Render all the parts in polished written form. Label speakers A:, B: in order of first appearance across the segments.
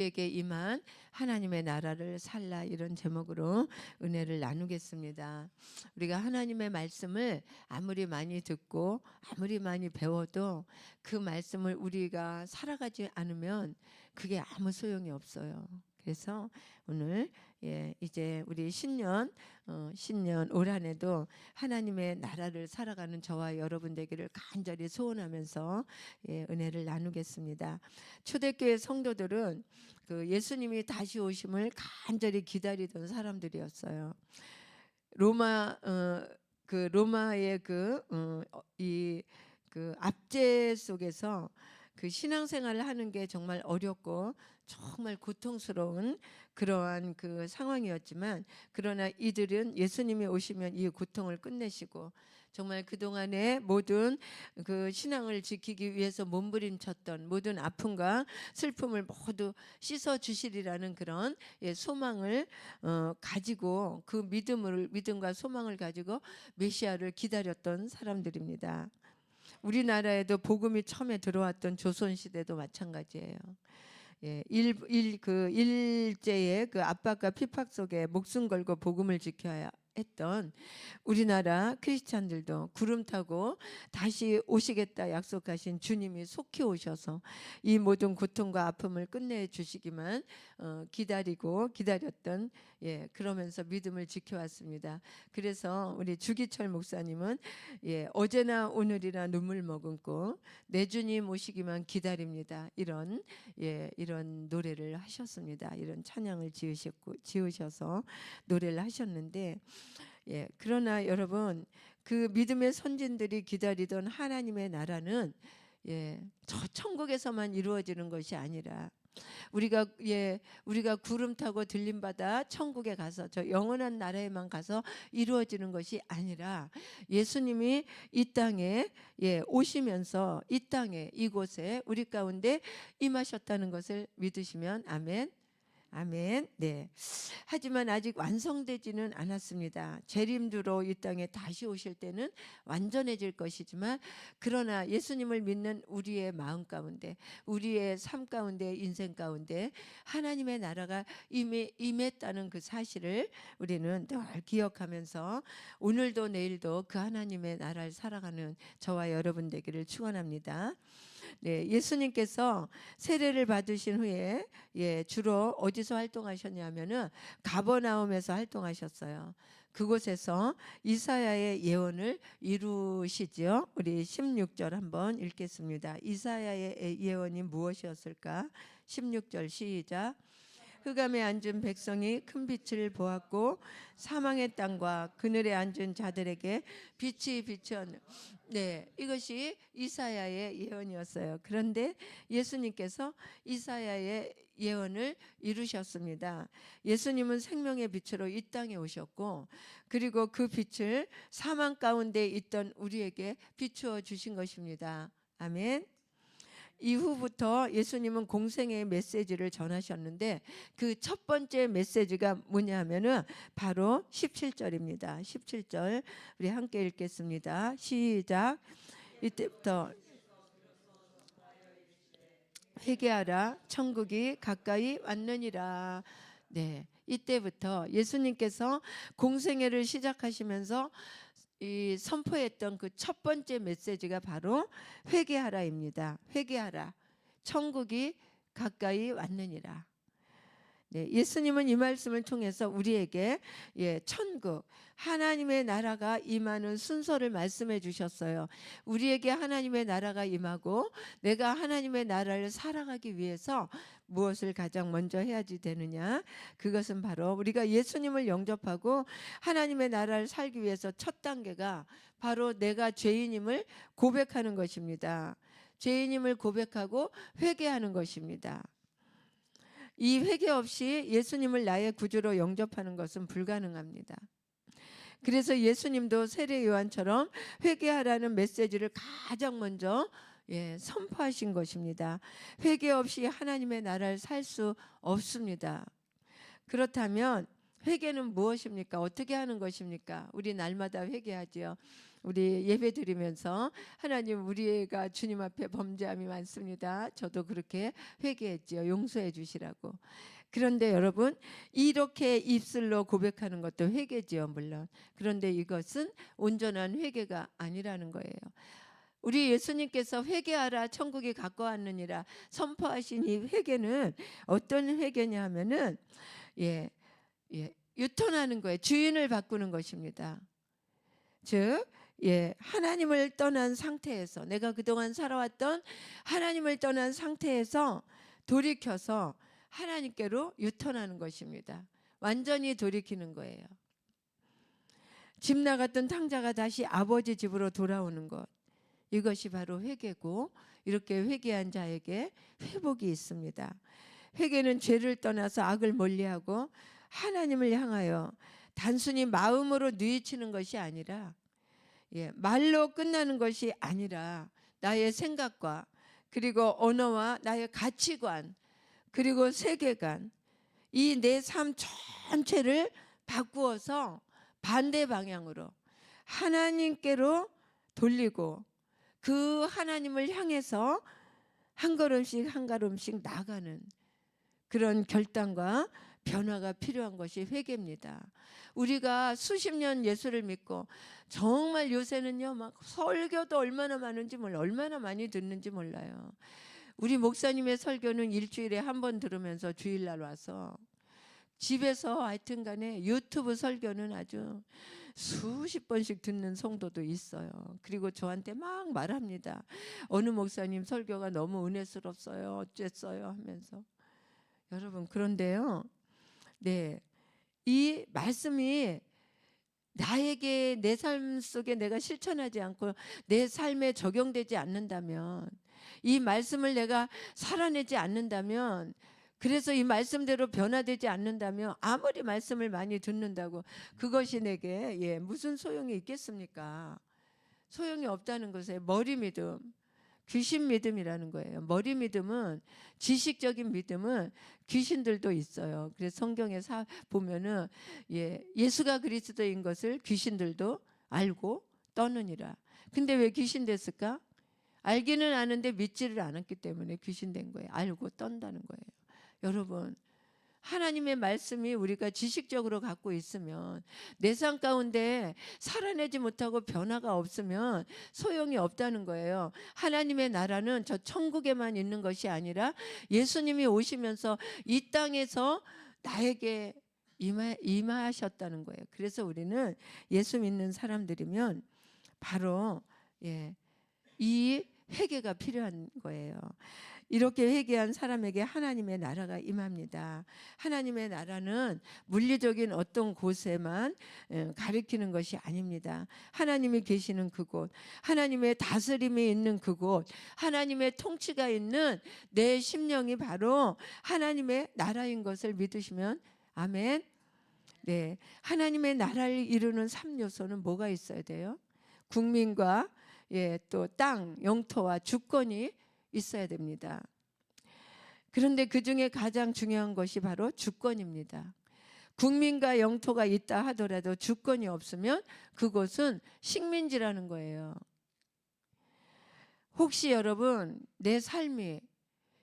A: 에게 임한 하나님의 나라를 살라, 이런 제목으로 은혜를 나누겠습니다. 우리가 하나님의 말씀을 아무리 많이 듣고 아무리 많이 배워도 그 말씀을 우리가 살아가지 않으면 그게 아무 소용이 없어요. 그래서 오늘 이제 우리 신년 올 한해도 하나님의 나라를 살아가는 저와 여러분 되기를 간절히 소원하면서 은혜를 나누겠습니다. 초대교회 성도들은 그 예수님이 다시 오심을 간절히 기다리던 사람들이었어요. 로마의 그 압제 속에서 그 신앙생활을 하는 게 정말 어렵고 정말 고통스러운 그러한 그 상황이었지만, 그러나 이들은 예수님이 오시면 이 고통을 끝내시고 정말 그동안의 모든 그 신앙을 지키기 위해서 몸부림쳤던 모든 아픔과 슬픔을 모두 씻어 주시리라는 그런 소망을 가지고, 그 믿음과 소망을 가지고 메시아를 기다렸던 사람들입니다. 우리나라에도 복음이 처음에 들어왔던 조선시대도 마찬가지예요. 일제의 그 압박과 핍박 속에 목숨 걸고 복음을 지켜야 했던 우리나라 크리스찬들도 구름 타고 다시 오시겠다 약속하신 주님이 속히 오셔서 이 모든 고통과 아픔을 끝내 주시기만 기다렸던, 그러면서 믿음을 지켜왔습니다. 그래서 우리 주기철 목사님은 어제나 오늘이나 눈물 머금고 내 주님 오시기만 기다립니다, 이런 노래를 하셨습니다. 이런 찬양을 지으셔서 노래를 하셨는데, 그러나 여러분, 그 믿음의 선진들이 기다리던 하나님의 나라는 저 천국에서만 이루어지는 것이 아니라 우리가 구름 타고 들림받아 천국에 가서 저 영원한 나라에만 가서 이루어지는 것이 아니라, 예수님이 이 땅에 오시면서 이 땅에 이곳에 우리 가운데 임하셨다는 것을 믿으시면 아멘. 아멘. 네. 하지만 아직 완성되지는 않았습니다. 재림주로 이 땅에 다시 오실 때는 완전해질 것이지만, 그러나 예수님을 믿는 우리의 마음 가운데, 우리의 삶 가운데, 인생 가운데 하나님의 나라가 임했다는 그 사실을 우리는 늘 기억하면서 오늘도 내일도 그 하나님의 나라를 살아가는 저와 여러분 되기를 축원합니다. 네, 예수님께서 세례를 받으신 후에 주로 어디서 활동하셨냐면은 가버나움에서 활동하셨어요. 그곳에서 이사야의 예언을 이루시지요. 우리 16절 한번 읽겠습니다. 이사야의 예언이 무엇이었을까? 16절 시작. 흑암에 앉은 백성이 큰 빛을 보았고 사망의 땅과 그늘에 앉은 자들에게 빛이 비쳤네. 이것이 이사야의 예언이었어요. 그런데 예수님께서 이사야의 예언을 이루셨습니다. 예수님은 생명의 빛으로 이 땅에 오셨고, 그리고 그 빛을 사망 가운데 있던 우리에게 비추어 주신 것입니다. 아멘. 이후부터 예수님은 공생의 메시지를 전하셨는데, 그 첫 번째 메시지가 뭐냐 하면은 바로 17절입니다. 17절 우리 함께 읽겠습니다. 시작. 이때부터 회개하라, 천국이 가까이 왔느니라. 네, 이때부터 예수님께서 공생애를 시작하시면서 이 선포했던 그 첫 번째 메시지가 바로 회개하라입니다. 회개하라, 천국이 가까이 왔느니라. 네, 예수님은 이 말씀을 통해서 우리에게 천국, 하나님의 나라가 임하는 순서를 말씀해 주셨어요. 우리에게 하나님의 나라가 임하고 내가 하나님의 나라를 살아가기 위해서 무엇을 가장 먼저 해야지 되느냐? 그것은 바로 우리가 예수님을 영접하고 하나님의 나라를 살기 위해서 첫 단계가 바로 내가 죄인임을 고백하는 것입니다. 죄인임을 고백하고 회개하는 것입니다. 이 회개 없이 예수님을 나의 구주로 영접하는 것은 불가능합니다. 그래서 예수님도 세례 요한처럼 회개하라는 메시지를 가장 먼저 선포하신 것입니다. 회개 없이 하나님의 나라를 살 수 없습니다. 그렇다면 회개는 무엇입니까? 어떻게 하는 것입니까? 우리 날마다 회개하지요. 우리 예배 드리면서 하나님 우리가 주님 앞에 범죄함이 많습니다. 저도 그렇게 회개했지요. 용서해 주시라고. 그런데 여러분 이렇게 입술로 고백하는 것도 회개지요 물론. 그런데 이것은 온전한 회개가 아니라는 거예요. 우리 예수님께서 회개하라 천국이 가까웠느니라 선포하신 이 회개는 어떤 회개냐 하면은 유턴하는 거예요. 주인을 바꾸는 것입니다. 즉 하나님을 떠난 상태에서 내가 그동안 살아왔던 하나님을 떠난 상태에서 돌이켜서 하나님께로 유턴하는 것입니다. 완전히 돌이키는 거예요. 집 나갔던 탕자가 다시 아버지 집으로 돌아오는 것. 이것이 바로 회개고 이렇게 회개한 자에게 회복이 있습니다. 회개는 죄를 떠나서 악을 멀리하고 하나님을 향하여 단순히 마음으로 뉘우치는 것이 아니라 말로 끝나는 것이 아니라 나의 생각과 그리고 언어와 나의 가치관 그리고 세계관 이 내 삶 전체를 바꾸어서 반대 방향으로 하나님께로 돌리고 그 하나님을 향해서 한 걸음씩 한 걸음씩 나가는 그런 결단과 변화가 필요한 것이 회개입니다. 우리가 수십 년 예수를 믿고 정말 요새는요 막 설교도 얼마나 많은지 몰라요. 얼마나 많이 듣는지 몰라요. 우리 목사님의 설교는 일주일에 한 번 들으면서 주일날 와서 집에서 하여튼 간에 유튜브 설교는 아주 수십 번씩 듣는 성도도 있어요. 그리고 저한테 막 말합니다. 어느 목사님 설교가 너무 은혜스럽어요. 어쨌어요 하면서. 여러분 그런데요. 이 말씀이 나에게 내 삶 속에 내가 실천하지 않고 내 삶에 적용되지 않는다면 이 말씀을 내가 살아내지 않는다면 그래서 이 말씀대로 변화되지 않는다면 아무리 말씀을 많이 듣는다고 그것이 내게 무슨 소용이 있겠습니까? 소용이 없다는 것에 머리 믿음, 귀신 믿음이라는 거예요. 머리 믿음은 지식적인 믿음은 귀신들도 있어요. 그래서 성경에 보면은 예수가 그리스도인 것을 귀신들도 알고 떠느니라. 근데 왜 귀신 됐을까? 알기는 아는데 믿지를 않았기 때문에 귀신 된 거예요. 알고 떤다는 거예요. 여러분 하나님의 말씀이 우리가 지식적으로 갖고 있으면 내 삶 가운데 살아내지 못하고 변화가 없으면 소용이 없다는 거예요. 하나님의 나라는 저 천국에만 있는 것이 아니라 예수님이 오시면서 이 땅에서 나에게 임하셨다는 거예요. 그래서 우리는 예수 믿는 사람들이면 바로 이 회개가 필요한 거예요. 이렇게 회개한 사람에게 하나님의 나라가 임합니다. 하나님의 나라는 물리적인 어떤 곳에만 가리키는 것이 아닙니다. 하나님이 계시는 그곳, 하나님의 다스림이 있는 그곳, 하나님의 통치가 있는 내 심령이 바로 하나님의 나라인 것을 믿으시면 아멘. 하나님의 나라를 이루는 3요소는 뭐가 있어야 돼요? 국민과 또 땅, 영토와 주권이 있어야 됩니다. 그런데 그 중에 가장 중요한 것이 바로 주권입니다. 국민과 영토가 있다 하더라도 주권이 없으면 그것은 식민지라는 거예요. 혹시 여러분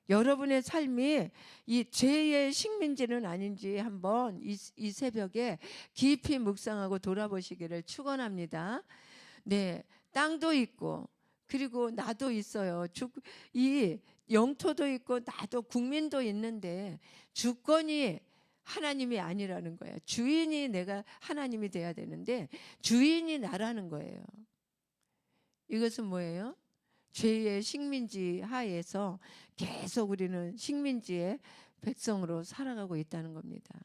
A: 여러분의 삶이 이 죄의 식민지는 아닌지 한번 이 새벽에 깊이 묵상하고 돌아보시기를 축원합니다. 땅도 있고 그리고 나도 있어요. 이 영토도 있고 나도 국민도 있는데 주권이 하나님이 아니라는 거예요. 주인이 내가 하나님이 돼야 되는데 주인이 나라는 거예요. 이것은 뭐예요? 죄의 식민지 하에서 계속 우리는 식민지의 백성으로 살아가고 있다는 겁니다.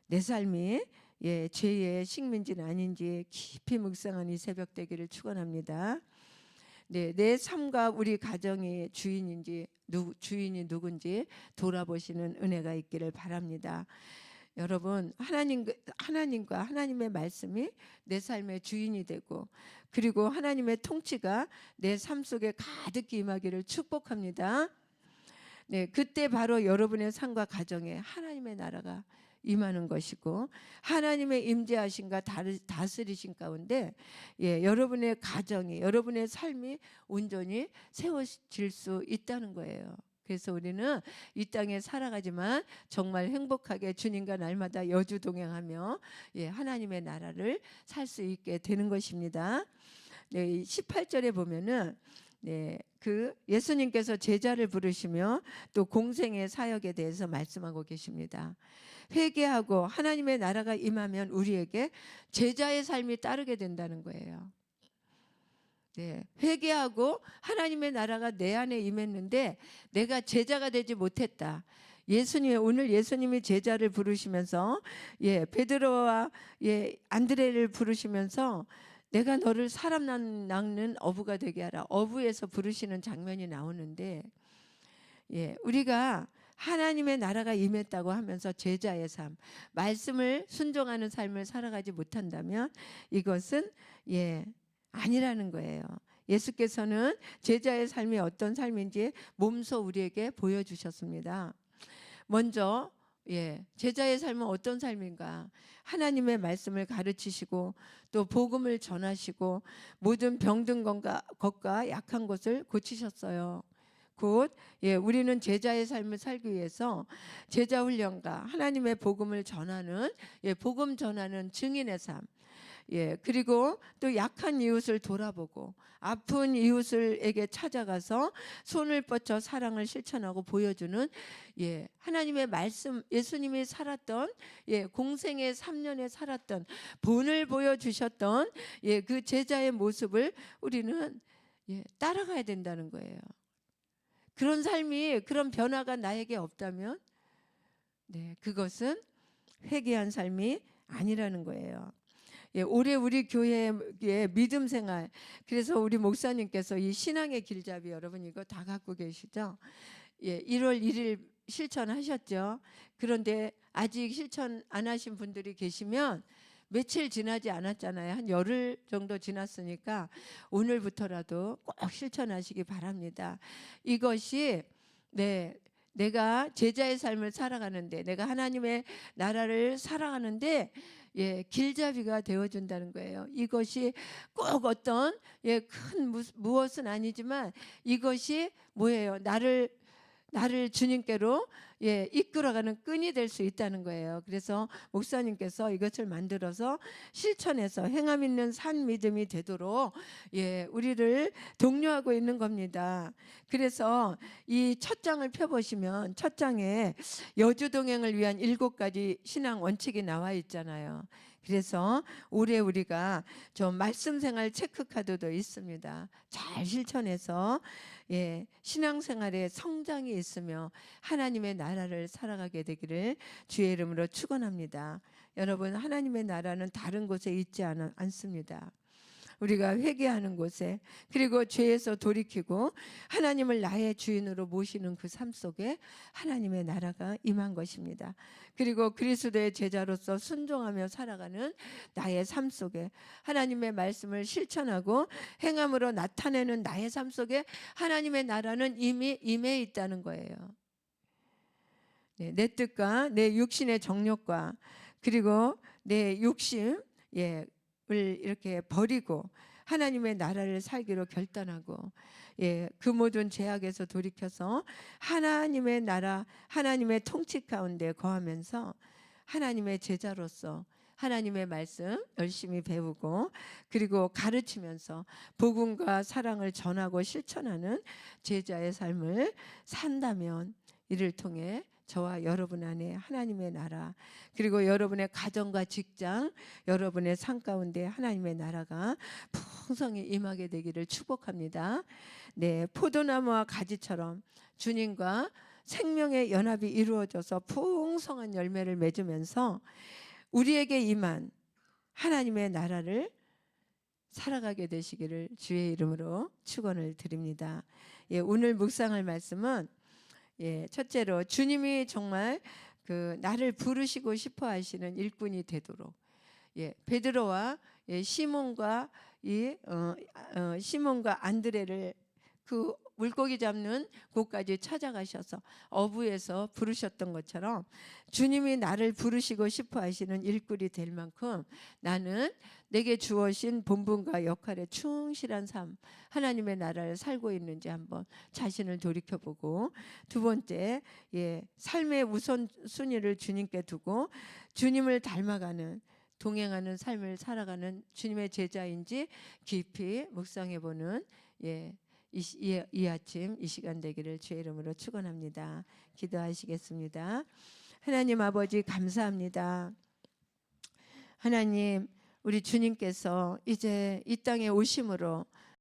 A: 내 삶이 죄의 식민지는 아닌지 깊이 묵상한 이 새벽 되기를 축원합니다. 내 삶과 우리 가정의 주인이 누군지 돌아보시는 은혜가 있기를 바랍니다. 여러분 하나님과 하나님의 말씀이 내 삶의 주인이 되고 그리고 하나님의 통치가 내 삶 속에 가득히 임하기를 축복합니다. 그때 바로 여러분의 삶과 가정에 하나님의 나라가 임하는 것이고 하나님의 임재하심과 다스리신 가운데 여러분의 가정이 여러분의 삶이 온전히 세워질 수 있다는 거예요. 그래서 우리는 이 땅에 살아가지만 정말 행복하게 주님과 날마다 여주동행하며 하나님의 나라를 살 수 있게 되는 것입니다. 18절에 보면은 그 예수님께서 제자를 부르시며 또 공생의 사역에 대해서 말씀하고 계십니다. 회개하고 하나님의 나라가 임하면 우리에게 제자의 삶이 따르게 된다는 거예요. 회개하고 하나님의 나라가 내 안에 임했는데 내가 제자가 되지 못했다. 오늘 예수님이 제자를 부르시면서 베드로와 안드레를 부르시면서 내가 너를 사람 낚는 어부가 되게 하라. 어부에서 부르시는 장면이 나오는데 우리가 하나님의 나라가 임했다고 하면서 제자의 삶, 말씀을 순종하는 삶을 살아가지 못한다면 이것은 아니라는 거예요. 예수께서는 제자의 삶이 어떤 삶인지 몸소 우리에게 보여주셨습니다. 먼저 제자의 삶은 어떤 삶인가? 하나님의 말씀을 가르치시고 또 복음을 전하시고 모든 병든 것과 약한 것을 고치셨어요. 곧 우리는 제자의 삶을 살기 위해서 제자 훈련과 하나님의 복음을 전하는 복음 전하는 증인의 삶, 그리고 또 약한 이웃을 돌아보고 아픈 이웃에게 찾아가서 손을 뻗쳐 사랑을 실천하고 보여주는 하나님의 말씀, 예수님이 살았던 공생의 3년에 살았던 본을 보여주셨던 그 제자의 모습을 우리는 따라가야 된다는 거예요. 그런 삶이, 그런 변화가 나에게 없다면 그것은 회개한 삶이 아니라는 거예요. 올해 우리 교회의 믿음 생활, 그래서 우리 목사님께서 이 신앙의 길잡이, 여러분 이거 다 갖고 계시죠? 1월 1일 실천하셨죠? 그런데 아직 실천 안 하신 분들이 계시면 며칠 지나지 않았잖아요. 한 열흘 정도 지났으니까 오늘부터라도 꼭 실천하시기 바랍니다. 이것이 내가 제자의 삶을 살아가는데, 내가 하나님의 나라를 살아가는데 길잡이가 되어준다는 거예요. 이것이 꼭 어떤 큰 무엇은 아니지만 이것이 뭐예요? 나를 주님께로 이끌어가는 끈이 될 수 있다는 거예요. 그래서 목사님께서 이것을 만들어서 실천해서 행함 있는 산 믿음이 되도록 우리를 독려하고 있는 겁니다. 그래서 이 첫 장을 펴보시면 첫 장에 여주동행을 위한 7가지 신앙 원칙이 나와 있잖아요. 그래서 올해 우리가 좀 말씀 생활 체크카드도 있습니다. 잘 실천해서 신앙생활에 성장이 있으며 하나님의 나라를 살아가게 되기를 주의 이름으로 축원합니다. 여러분, 하나님의 나라는 다른 곳에 있지 않습니다. 우리가 회개하는 곳에, 그리고 죄에서 돌이키고 하나님을 나의 주인으로 모시는 그 삶 속에 하나님의 나라가 임한 것입니다. 그리고 그리스도의 제자로서 순종하며 살아가는 나의 삶 속에 하나님의 말씀을 실천하고 행함으로 나타내는 나의 삶 속에 하나님의 나라는 이미 임해 있다는 거예요. 내 뜻과 내 육신의 정욕과 그리고 내 욕심을 이렇게 버리고 하나님의 나라를 살기로 결단하고 그 모든 죄악에서 돌이켜서 하나님의 나라, 하나님의 통치 가운데 거하면서 하나님의 제자로서 하나님의 말씀 열심히 배우고 그리고 가르치면서 복음과 사랑을 전하고 실천하는 제자의 삶을 산다면 이를 통해 저와 여러분 안에 하나님의 나라, 그리고 여러분의 가정과 직장, 여러분의 삶 가운데 하나님의 나라가 풍성히 임하게 되기를 축복합니다. 포도나무와 가지처럼 주님과 생명의 연합이 이루어져서 풍성한 열매를 맺으면서 우리에게 임한 하나님의 나라를 살아가게 되시기를 주의 이름으로 축원을 드립니다. 오늘 묵상할 말씀은 첫째로 주님이 정말 그 나를 부르시고 싶어 하시는 일꾼이 되도록 베드로와 시몬과 시몬과 안드레를 그 물고기 잡는 곳까지 찾아가셔서 어부에서 부르셨던 것처럼 주님이 나를 부르시고 싶어 하시는 일꾼이 될 만큼 나는 내게 주어진 본분과 역할에 충실한 삶, 하나님의 나라를 살고 있는지 한번 자신을 돌이켜보고, 두 번째, 삶의 우선순위를 주님께 두고 주님을 닮아가는 동행하는 삶을 살아가는 주님의 제자인지 깊이 묵상해보는 이 아침 이 시간 되기를 주의 이름으로 축원합니다. 기도하시겠습니다. 하나님 아버지 감사합니다. 하나님, 우리 주님께서 이제 이 땅에 오심으로